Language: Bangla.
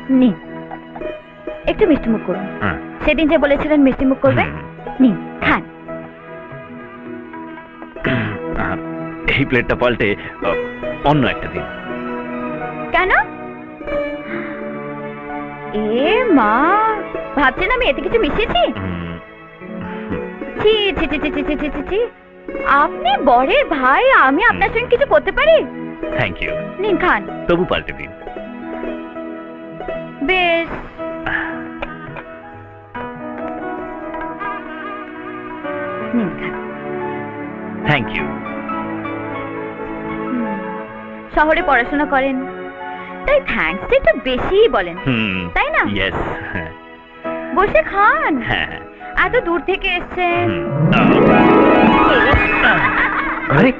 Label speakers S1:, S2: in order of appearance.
S1: নিন, একটু মিষ্টি মুখ করুন। সেদিন যে বলেছিলেন মিষ্টি মুখ করবেন, নিন খান।
S2: এই প্লেটটা পাল্টে অন্য একটা দিন।
S1: কেন? এ মা, ভাবছেন আমি এতে কিছু মিশিয়েছি? ছি ছি ছি ছি ছি ছি ছি ছি। আপনি বরের ভাই, আমি আপনার সঙ্গে কিছু করতে পারি?
S2: Thank you.
S1: নিন খান।
S2: তবু পাল্টে দিন।
S1: বেশ। নিন খান।
S2: Thank you.
S1: শহরে পড়াশোনা করেন, তাই থ্যাঙ্কসটা একটু বেশিই বলেন, তাই না?
S2: ইয়েস।
S1: বসে খান,
S2: হ্যাঁ।
S1: এত দূর থেকে এসছেন।
S2: আরে